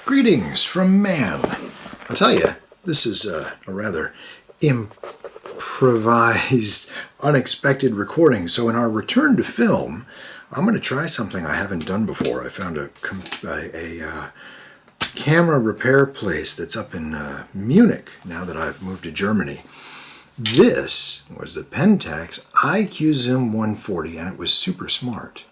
Greetings from man. I'll tell you, this is a rather improvised, unexpected recording. So in our return to film, I'm going to try something I haven't done before. I found a camera repair place that's up in Munich now that I've moved to Germany. This was the Pentax IQZoom 140, and it was super smart.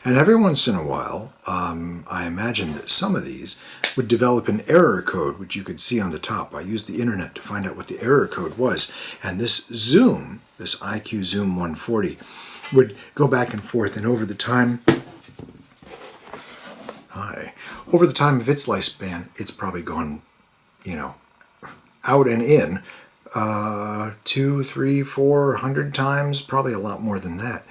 And every once in a while, I imagine that some of these would develop an error code, which you could see on the top. I used the internet to find out what the error code was. And this Zoom, this IQZoom 140, would go back and forth. And over the time of its lifespan, it's probably gone, out and in 200, 300, 400 times, probably a lot more than that.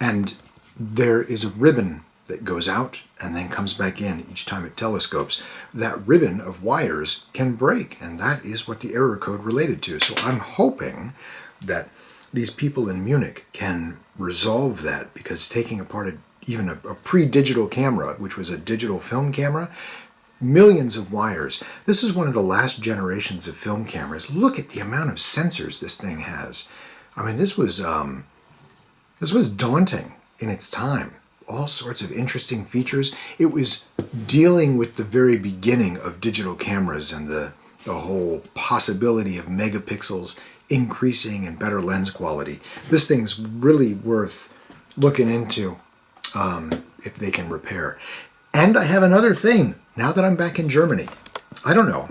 And there is a ribbon that goes out and then comes back in each time it telescopes. That ribbon of wires can break, and that is what the error code related to. So I'm hoping that these people in Munich can resolve that, because taking apart even a pre-digital camera, which was a digital film camera, millions of wires. This is one of the last generations of film cameras. Look at the amount of sensors this thing has. I mean, this was daunting in its time. All sorts of interesting features. It was dealing with the very beginning of digital cameras and the whole possibility of megapixels increasing and better lens quality. This thing's really worth looking into if they can repair. And I have another thing now that I'm back in Germany. I don't know.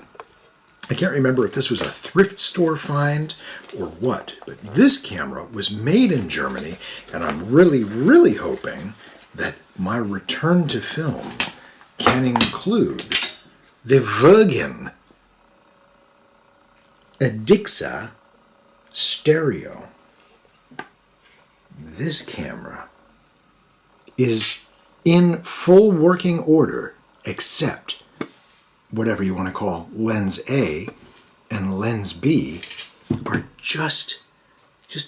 I can't remember if this was a thrift store find or what, but this camera was made in Germany, and I'm really, really hoping that my return to film can include the Virgin EDIXA Stereo. This camera is in full working order, except whatever you want to call lens A and lens B are just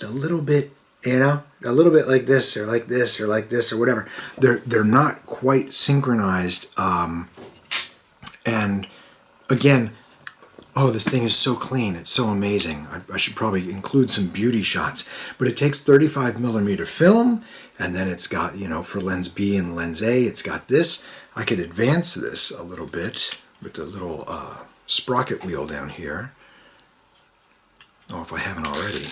a little bit, a little bit like this or like this or like this or whatever. They're not quite synchronized. And again, oh, this thing is so clean. It's so amazing. I should probably include some beauty shots. But it takes 35mm film, and then it's got, for lens B and lens A, it's got this. I could advance this a little bit with the little sprocket wheel down here. Oh, if I haven't already.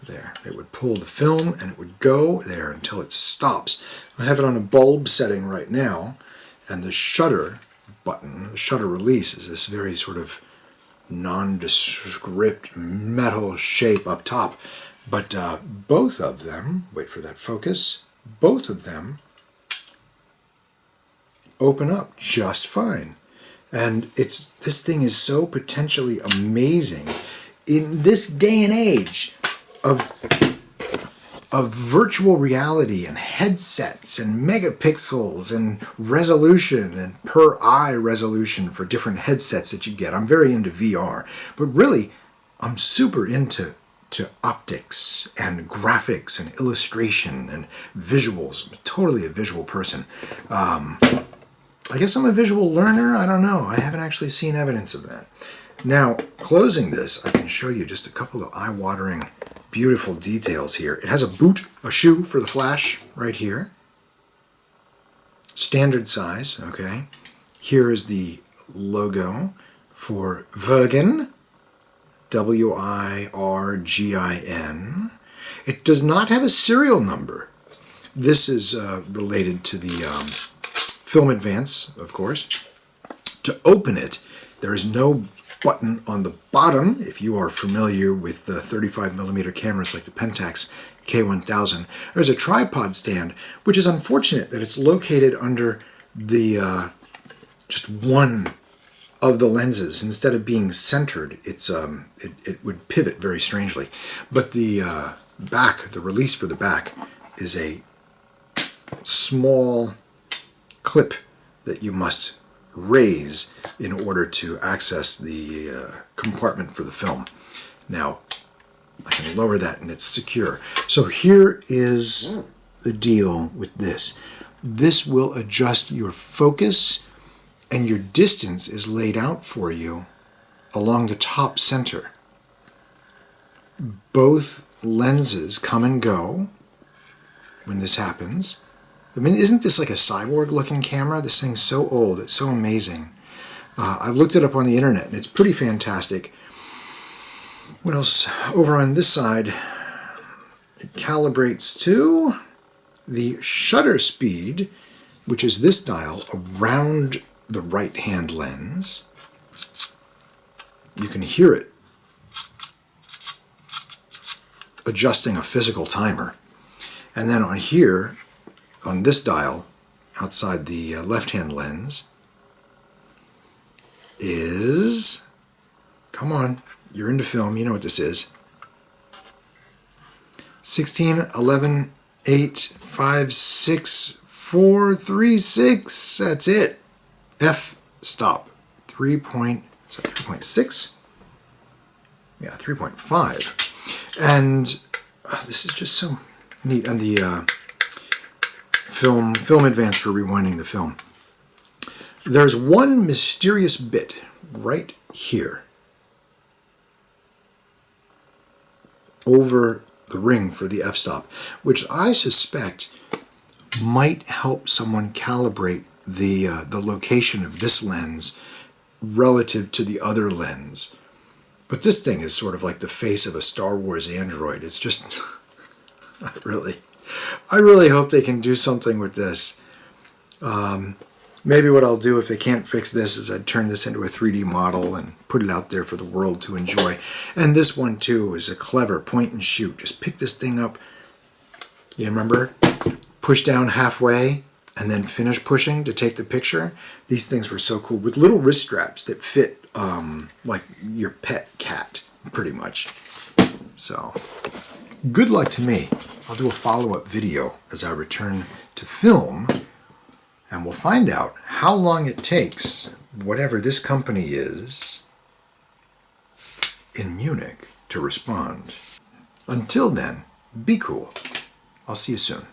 There. It would pull the film and it would go there until it stops. I have it on a bulb setting right now, and the shutter button, the shutter release, is this very sort of nondescript metal shape up top. But both of them, wait for that focus, both of them open up just fine. And this thing is so potentially amazing in this day and age of virtual reality and headsets and megapixels and resolution and per eye resolution for different headsets that you get. I'm very into VR, but really I'm super into optics and graphics and illustration and visuals. I'm totally a visual person. I guess I'm a visual learner. I don't know. I haven't actually seen evidence of that. Now, closing this, I can show you just a couple of eye-watering, beautiful details here. It has a boot, a shoe for the flash right here. Standard size, okay. Here is the logo for Virgin, W-I-R-G-I-N. It does not have a serial number. This is related to the film advance, of course. To open it, there is no button on the bottom. If you are familiar with the 35mm cameras like the Pentax K1000, there's a tripod stand, which is unfortunate that it's located under the just one of the lenses. Instead of being centered, it would pivot very strangely. But the back, the release for the back, is a small clip that you must raise in order to access the compartment for the film. Now, I can lower that and it's secure. So here is the deal with this. This will adjust your focus, and your distance is laid out for you along the top center. Both lenses come and go when this happens. I mean, isn't this like a cyborg-looking camera? This thing's so old. It's so amazing. I've looked it up on the internet, and it's pretty fantastic. What else? Over on this side, it calibrates to the shutter speed, which is this dial around the right-hand lens. You can hear it adjusting a physical timer. And then on here, on this dial, outside the left-hand lens, is, come on, you're into film, you know what this is. 16, 11, 8, 5, 6, 4, 3, 6. That's it. F-stop. 3.6? Yeah, 3.5. And this is just so neat. And the film advance for rewinding the film. There's one mysterious bit right here over the ring for the f-stop, which I suspect might help someone calibrate the location of this lens relative to the other lens. But this thing is sort of like the face of a Star Wars android. It's just, I really hope they can do something with this. Maybe what I'll do if they can't fix this is I'd turn this into a 3D model and put it out there for the world to enjoy. And this one too is a clever point and shoot. Just pick this thing up, you remember? Push down halfway and then finish pushing to take the picture. These things were so cool with little wrist straps that fit like your pet cat, pretty much. So, good luck to me. I'll do a follow-up video as I return to film, and we'll find out how long it takes, whatever this company is, in Munich to respond. Until then, be cool. I'll see you soon.